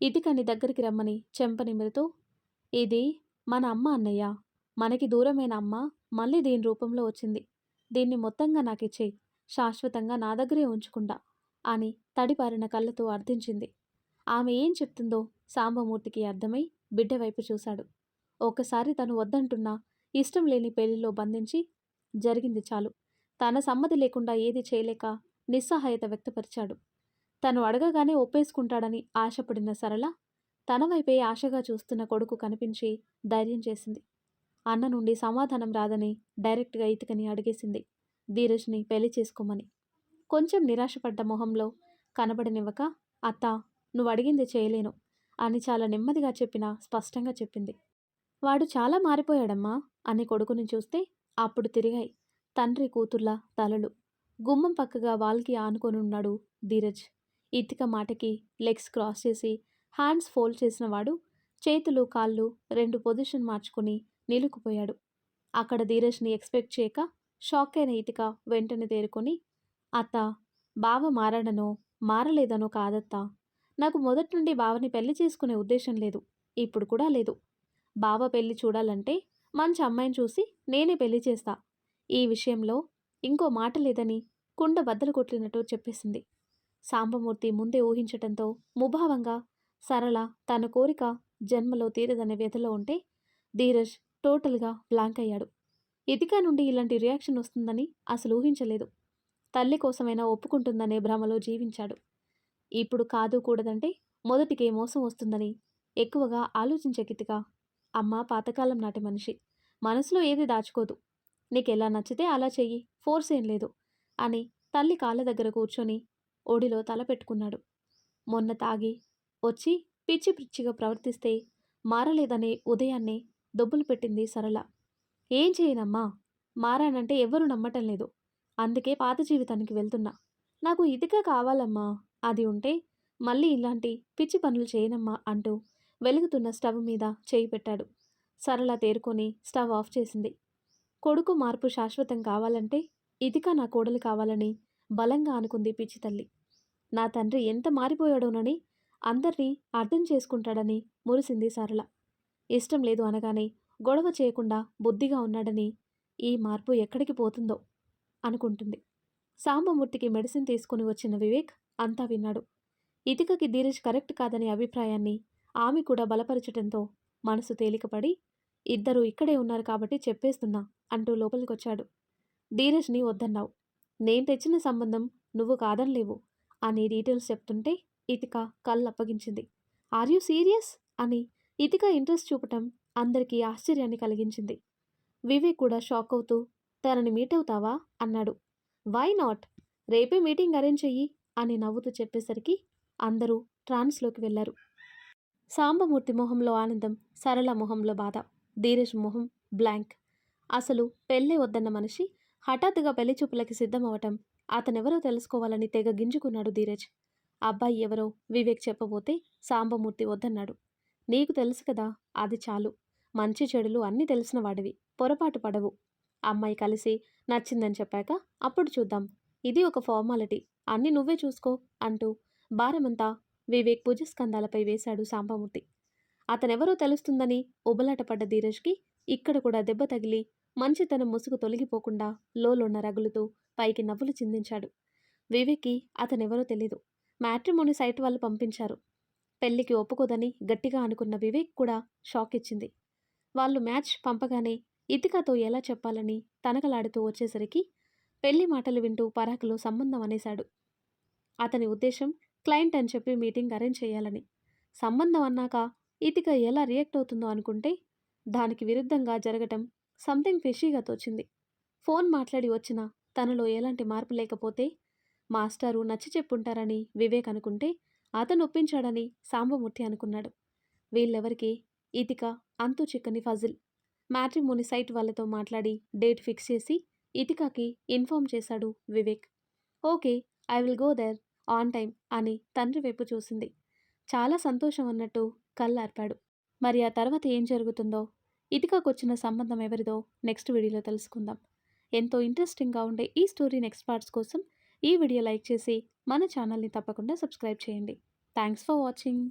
Speaker 1: ఇతికని దగ్గరికి రమ్మని చెంప నిమురుతూ, ఇది మన అమ్మ అన్నయ్య. మనకి దూరమైన అమ్మ మళ్ళీ దీని రూపంలో వచ్చింది. దీన్ని మొత్తంగా నాకిచ్చేయి. శాశ్వతంగా నా దగ్గరే ఉంచుకుంటా అని తడిపారిన కళ్ళతో అర్థించింది. ఆమె ఏం చెప్తుందో సాంబమూర్తికి అర్థమై బిడ్డ వైపు చూశాడు. ఒక్కసారి తను వద్దంటున్నా ఇష్టం లేని పెళ్లిలో బంధించి జరిగింది చాలు. తన సమ్మతి లేకుండా ఏది చేయలేక నిస్సహాయత వ్యక్తపరిచాడు. తను అడగగానే ఒప్పేసుకుంటాడని ఆశపడిన సరళ తన వైపే ఆశగా చూస్తున్న కొడుకు కనిపించి ధైర్యం చేసింది. అన్న నుండి సమాధానం రాదని డైరెక్ట్గా ఇతికని అడిగేసింది ధీరజ్ని పెళ్లి చేసుకోమని. కొంచెం నిరాశపడ్డ మొహంలో కనబడనివ్వక, అత్తా, నువ్వు అడిగింది చేయలేను అని చాలా నెమ్మదిగా చెప్పినా స్పష్టంగా చెప్పింది. వాడు చాలా మారిపోయాడమ్మా అని కొడుకుని చూస్తే అప్పుడు తిరిగాయి తండ్రి కూతుర్ల తలలు. గుమ్మం పక్కగా వాల్కి ఆనుకొనున్నాడు ధీరజ్. ఇతిక మాటకి లెగ్స్ క్రాస్ చేసి హ్యాండ్స్ ఫోల్డ్ చేసిన వాడు చేతులు కాళ్ళు 2 పొజిషన్ మార్చుకుని నిలుకుపోయాడు. అక్కడ ధీరజ్ని ఎక్స్పెక్ట్ చేయక షాక్ అయిన ఇతిక వెంటనే తేరుకొని, అత్త, బావ మారాడనో మారలేదనో కాదత్తా. నాకు మొదటి నుండి బావని పెళ్లి చేసుకునే ఉద్దేశం లేదు. ఇప్పుడు కూడా లేదు. బావ పెళ్లి చూడాలంటే మంచి అమ్మాయిని చూసి నేనే పెళ్లి చేస్తా. ఈ విషయంలో ఇంకో మాట లేదని కుండ బద్దలు కొట్టినట్టు చెప్పేసింది. సాంబమూర్తి ముందే ఊహించటంతో ముభావంగా సరళ తన కోరిక జన్మలో తీరదనే వ్యధలో ఉంటే ధీరజ్ టోటల్గా బ్లాంక్ అయ్యాడు. ఇతిక నుండి ఇలాంటి రియాక్షన్ వస్తుందని అసలు ఊహించలేదు. తల్లి కోసమైనా ఒప్పుకుంటుందనే భ్రమలో జీవించాడు. ఇప్పుడు కాదు కూడదంటే మొదటికే మోసం వస్తుందని ఎక్కువగా ఆలోచించకితిగా. అమ్మ పాతకాలం నాటి మనిషి. మనసులో ఏది దాచుకోదు. నీకెలా నచ్చితే అలా చెయ్యి, ఫోర్స్ ఏం లేదు అని తల్లి కాళ్ళ దగ్గర కూర్చొని ఒడిలో తల పెట్టుకున్నాడు. మొన్న తాగి వచ్చి పిచ్చి పిచ్చిగా ప్రవర్తిస్తే మారలేదనే ఉదయాన్నే దొబ్బులు పెట్టింది సరళ. ఏం చేయనమ్మా, మారానంటే ఎవ్వరూ నమ్మటం లేదు. అందుకే పాత జీవితానికి వెళ్తున్నా. నాకు ఇదిగా కావాలమ్మా. అది ఉంటే మళ్ళీ ఇలాంటి పిచ్చి పనులు చేయనమ్మా అంటూ వెలుగుతున్న స్టవ్ మీద చేయి పెట్టాడు. సరళ తేరుకొని స్టవ్ ఆఫ్ చేసింది. కొడుకు మార్పు శాశ్వతం కావాలంటే ఇదిగా నా కోడలు కావాలని బలంగా అనుకుంది పిచ్చి తల్లి. నా తండ్రి ఎంత మారిపోయాడోనని, అందర్నీ అర్థం చేసుకుంటాడని మురిసింది సరళ. ఇష్టం లేదు అనగానే గొడవ చేయకుండా బుద్ధిగా ఉన్నాడని ఈ మార్పు ఎక్కడికి పోతుందో అనుకుంటుంది. సాంబమూర్తికి మెడిసిన్ తీసుకుని వచ్చిన వివేక్ అంతా విన్నాడు. ఇతికకి ధీరజ్ కరెక్ట్ కాదనే అభిప్రాయాన్ని ఆమె కూడా బలపరచటంతో మనసు తేలికపడి, ఇద్దరూ ఇక్కడే ఉన్నారు కాబట్టి చెప్పేస్తున్నా అంటూ లోపలికొచ్చాడు. ధీరజ్ని వద్దన్నావు. నేను తెచ్చిన సంబంధం నువ్వు కాదనలేవు అని డీటెయిల్స్ చెప్తుంటే ఇతిక కళ్ళప్పగించింది. ఆర్ యూ సీరియస్ అని ఇతిక ఇంట్రెస్ట్ చూపటం అందరికీ ఆశ్చర్యాన్ని కలిగించింది. వివేక్ కూడా షాక్ అవుతూ, తనని మీట్ అవుతావా అన్నాడు. వై నాట్, రేపే మీటింగ్ అరేంజ్ చెయ్యి అని నవ్వుతూ చెప్పేసరికి అందరూ ట్రాన్స్లోకి వెళ్లారు. సాంబమూర్తి మొహంలో ఆనందం, సరళ మొహంలో బాధ, ధీరజ్ మొహం బ్లాంక్. అసలు పెళ్ళే వద్దన్న మనిషి హఠాత్తుగా పెళ్లి చూపులకి సిద్ధమవటం అతనెవరో తెలుసుకోవాలని తెగ గింజుకున్నాడు ధీరజ్. అబ్బాయి ఎవరో వివేక్ చెప్పబోతే సాంబమూర్తి వద్దన్నాడు. నీకు తెలుసు కదా, అది చాలు. మంచి చెడులు అన్నీ తెలిసిన వాడివి, పొరపాటు పడవు. అమ్మాయి కలిసి నచ్చిందని చెప్పాక అప్పుడు చూద్దాం. ఇది ఒక ఫార్మాలిటీ, అన్నీ నువ్వే చూసుకో అంటూ భారమంతా వివేక్ భుజస్కంధాలపై వేశాడు సాంబమూర్తి. అతనెవరో తెలుస్తుందని ఉబలాటపడ్డ ధీరజ్కి ఇక్కడ కూడా దెబ్బ తగిలి మంచితనం ముసుగు తొలగిపోకుండా లోలోన రగులుతూ పైకి నవ్వులు చిందించాడు. వివేక్కి అతనెవరో తెలీదు. మ్యాట్రిమోని సైట్ వాళ్ళు పంపించారు. పెళ్లికి ఒప్పుకోదని గట్టిగా అనుకున్న వివేక్ కూడా షాక్ ఇచ్చింది. వాళ్ళు మ్యాచ్ పంపగానే ఇతికతో ఎలా చెప్పాలని తనకలాడుతూ వచ్చేసరికి పెళ్లి మాటలు వింటూ పరాకులో సంబంధం అనేశాడు. అతని ఉద్దేశం క్లయింట్ అని చెప్పి మీటింగ్ అరేంజ్ చేయాలని. సంబంధం అన్నాక ఇతిక ఎలా రియాక్ట్ అవుతుందో అనుకుంటే దానికి విరుద్ధంగా జరగటం సంథింగ్ ఫిషీగా తోచింది. ఫోన్ మాట్లాడి వచ్చిన తనలో ఎలాంటి మార్పు లేకపోతే మాస్టారు నచ్చి చెప్పుంటారని వివేక్ అనుకుంటే అతను ఒప్పించాడని సాంబమూర్తి అనుకున్నాడు. వీళ్ళెవరికి ఇతిక అంతు చిక్కని ఫజిల్. మ్యాట్రిమోని సైట్ వాళ్ళతో మాట్లాడి డేట్ ఫిక్స్ చేసి ఇతికకి ఇన్ఫార్మ్ చేశాడు Vivek. Okay, I will go there on time అని తండ్రి వైపు చూసింది. చాలా సంతోషం అన్నట్టు కళ్ళార్పాడు. మరి ఆ తర్వాత ఏం జరుగుతుందో, ఇతికకొచ్చిన సంబంధం ఎవరిదో నెక్స్ట్ వీడియోలో తెలుసుకుందాం. ఎంతో ఇంట్రెస్టింగ్‌గా ఉండే ఈ స్టోరీ నెక్స్ట్ పార్ట్స్ కోసం ఈ వీడియో లైక్ చేసి మన ఛానల్‌ని తప్పకుండా సబ్స్క్రైబ్ చేయండి. Thanks for watching.